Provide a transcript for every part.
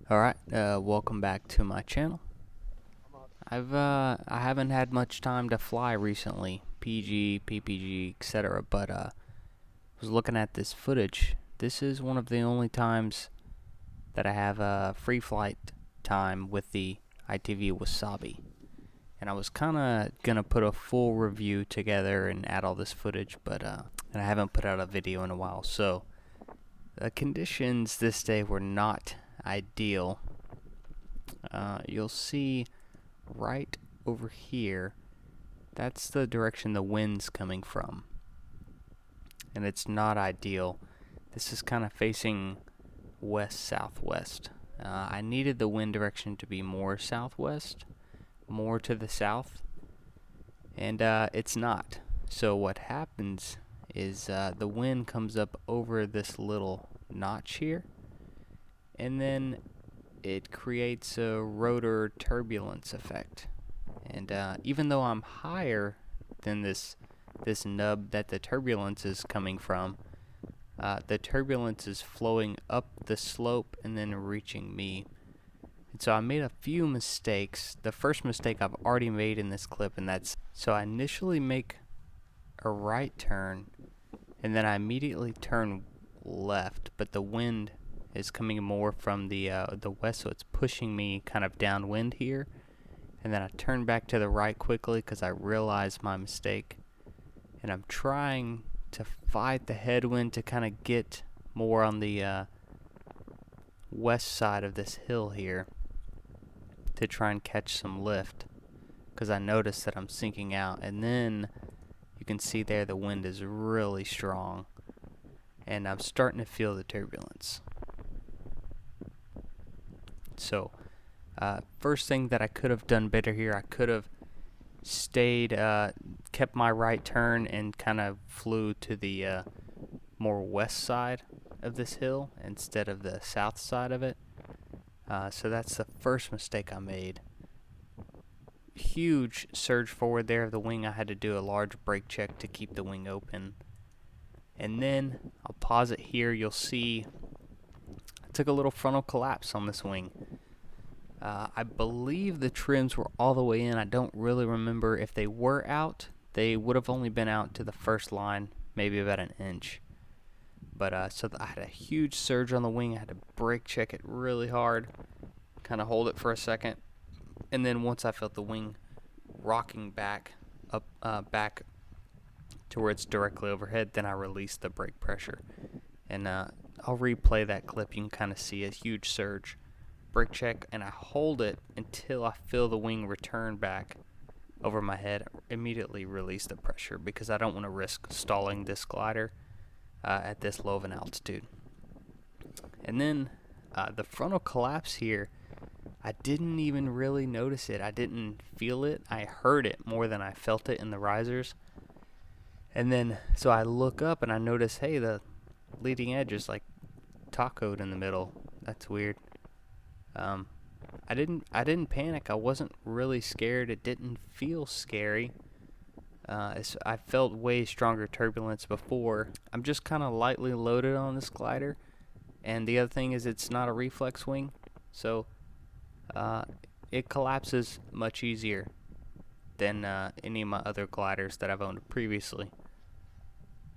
Alright, welcome back to my channel. I haven't had much time to fly recently, PG, PPG, etc. But was looking at this footage. This is one of the only times that I have a free flight time with the ITV Wasabi, and I was kind of gonna put a full review together and add all this footage, but and I haven't put out a video in a while, so the conditions this day were not ideal. You'll see right over here, that's the direction the wind's coming from, and it's not ideal. This is kind of facing west-southwest. I needed the wind direction to be more southwest, more to the south, and it's not. So what happens is the wind comes up over this little notch here, and then it creates a rotor turbulence effect. And even though I'm higher than this nub that the turbulence is coming from, the turbulence is flowing up the slope and then reaching me. And so I made a few mistakes. The first mistake I've already made in this clip, and that's, so I initially make a right turn, and then I immediately turn left, but the wind is coming more from the west, so it's pushing me kind of downwind here. And then I turn back to the right quickly because I realized my mistake, and I'm trying to fight the headwind to kind of get more on the west side of this hill here to try and catch some lift, because I noticed that I'm sinking out. And then you can see there the wind is really strong, and I'm starting to feel the turbulence. So first thing that I could have done better here, I could have stayed, kept my right turn and kind of flew to the more west side of this hill instead of the south side of it. So that's the first mistake I made. Huge surge forward there of the wing. I had to do a large brake check to keep the wing open. And then I'll pause it here. You'll see I took a little frontal collapse on this wing. I believe the trims were all the way in. I don't really remember if they were out. They would have only been out to the first line, maybe about an inch. But so I had a huge surge on the wing. I had to brake check it really hard, kind of hold it for a second, and then once I felt the wing rocking back up, back to where it's directly overhead, then I released the brake pressure. And I'll replay that clip. You can kind of see a huge surge. Brake check, and I hold it until I feel the wing return back over my head. Immediately release the pressure because I don't want to risk stalling this glider at this low of an altitude. And then the frontal collapse here, I didn't even really notice it. I didn't feel it. I heard it more than I felt it in the risers. And then so I look up and I notice, hey, the leading edge is like tacoed in the middle. That's weird. I didn't panic. I wasn't really scared. It didn't feel scary. I felt way stronger turbulence before. I'm just kind of lightly loaded on this glider, and the other thing is it's not a reflex wing, so it collapses much easier than any of my other gliders that I've owned previously.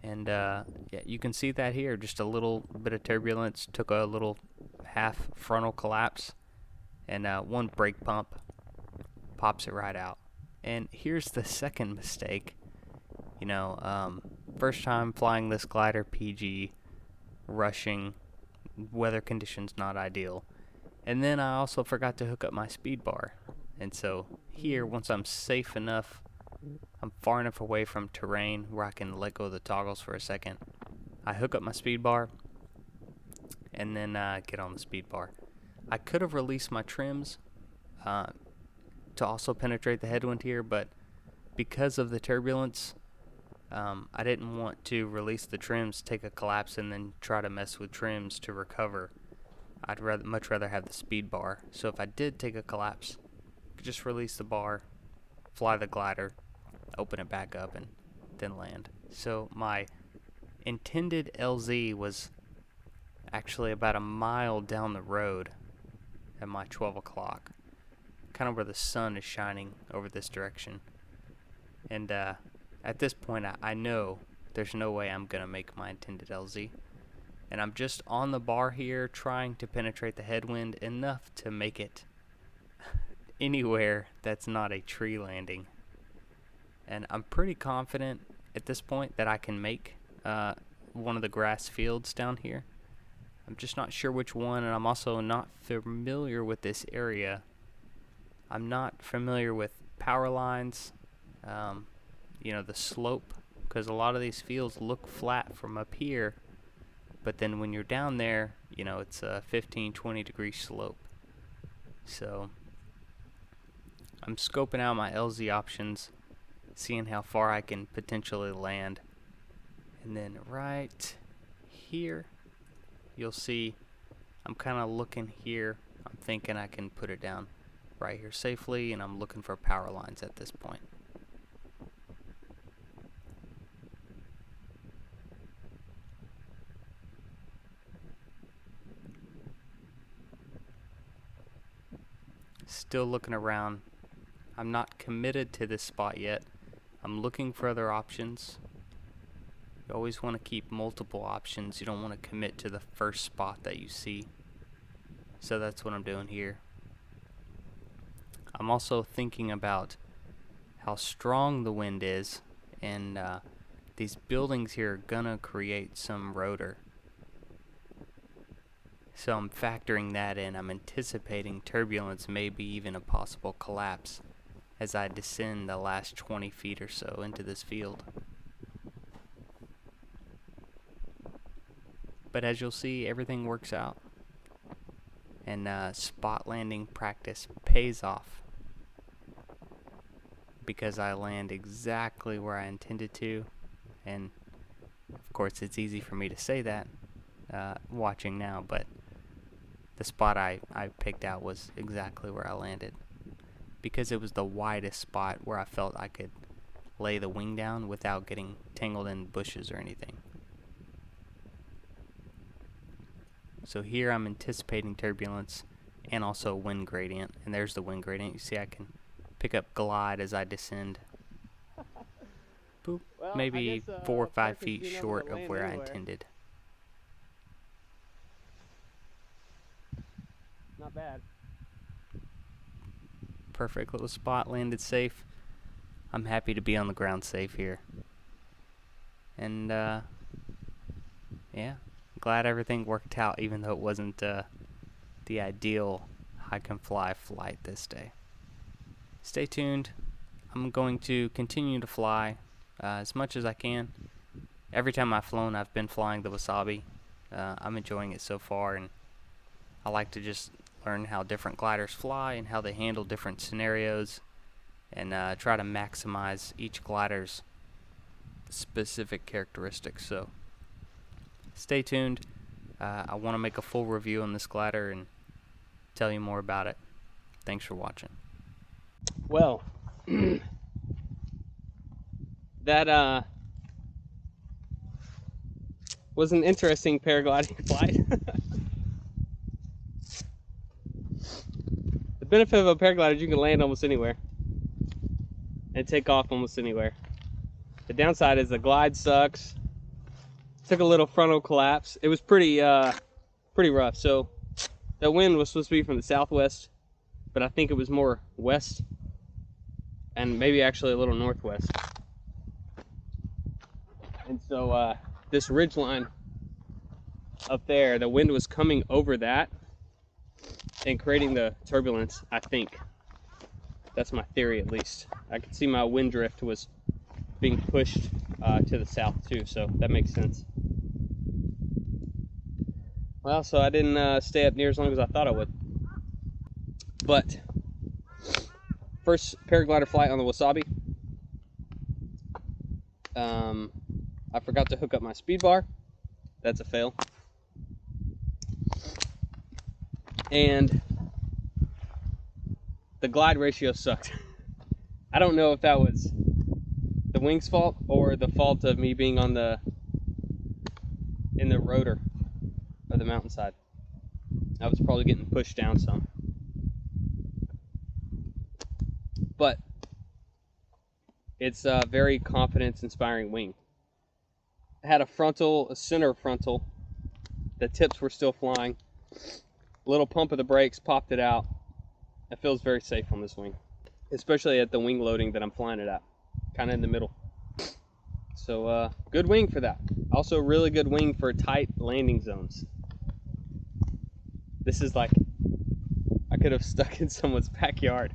And yeah, you can see that here, just a little bit of turbulence, took a little half frontal collapse, and one brake pump pops it right out. And here's the second mistake. First time flying this glider, PG, rushing, weather conditions not ideal. And then I also forgot to hook up my speed bar. And so here, once I'm safe enough, I'm far enough away from terrain where I can let go of the toggles for a second, I hook up my speed bar and then get on the speed bar. I could have released my trims to also penetrate the headwind here, but because of the turbulence, I didn't want to release the trims, take a collapse, and then try to mess with trims to recover. I'd much rather have the speed bar. So if I did take a collapse, I could just release the bar, fly the glider, open it back up, and then land. So my intended LZ was actually about a mile down the road, at my 12 o'clock, kind of where the sun is shining over this direction. And at this point, I know there's no way I'm going to make my intended LZ. And I'm just on the bar here trying to penetrate the headwind enough to make it anywhere that's not a tree landing. And I'm pretty confident at this point that I can make one of the grass fields down here. I'm just not sure which one, and I'm also not familiar with this area. I'm not familiar with power lines, you know, the slope, because a lot of these fields look flat from up here, but then when you're down there, you know, it's a 15-20 degree slope. So I'm scoping out my LZ options, seeing how far I can potentially land. And then right here, you'll see I'm kind of looking here. I'm thinking I can put it down right here safely, and I'm looking for power lines at this point. Still looking around. I'm not committed to this spot yet. I'm looking for other options. You always want to keep multiple options. You don't want to commit to the first spot that you see. So that's what I'm doing here. I'm also thinking about how strong the wind is, and these buildings here are gonna create some rotor. So I'm factoring that in. I'm anticipating turbulence, maybe even a possible collapse, as I descend the last 20 feet or so into this field. But as you'll see, everything works out. And spot landing practice pays off, because I land exactly where I intended to. And of course it's easy for me to say that watching now, but the spot I picked out was exactly where I landed, because it was the widest spot where I felt I could lay the wing down without getting tangled in bushes or anything. So here I'm anticipating turbulence and also wind gradient, and there's the wind gradient. You see I can pick up glide as I descend. Boop. Well, maybe 4 or 5 feet short of where I intended. Not bad. Perfect little spot, landed safe. I'm happy to be on the ground safe here. And yeah, glad everything worked out, even though it wasn't the ideal I can fly flight this day. Stay tuned. I'm going to continue to fly as much as I can. Every time I've flown, I've been flying the Wasabi. I'm enjoying it so far, and I like to just learn how different gliders fly and how they handle different scenarios, and try to maximize each glider's specific characteristics. So stay tuned. I want to make a full review on this glider and tell you more about it. Thanks for watching. Well, that was an interesting paragliding flight. The benefit of a paraglider is you can land almost anywhere and take off almost anywhere. The downside is the glide sucks. Took a little frontal collapse. It was pretty rough. So the wind was supposed to be from the southwest, but I think it was more west and maybe actually a little northwest. And so this ridge line up there, the wind was coming over that and creating the turbulence, I think. That's my theory, at least. I could see my wind drift was being pushed to the south too, so that makes sense. Well, so I didn't stay up near as long as I thought I would. But first paraglider flight on the Wasabi. I forgot to hook up my speed bar. That's a fail. And the glide ratio sucked. I don't know if that was the wing's fault or the fault of me being on in the rotor of the mountainside. I was probably getting pushed down some. but it's a very confidence-inspiring wing. It had a center frontal. The tips were still flying. Little pump of the brakes, popped it out. It feels very safe on this wing, especially at the wing loading that I'm flying it at, kind of in the middle. So good wing for that. Also really good wing for tight landing zones. This is like, I could have stuck in someone's backyard.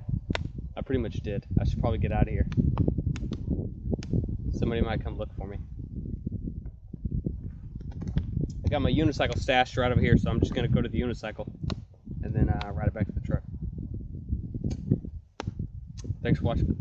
I pretty much did. I should probably get out of here. Somebody might come look for me. I got my unicycle stashed right over here, so I'm just gonna go to the unicycle and then ride it back to the truck. Thanks for watching.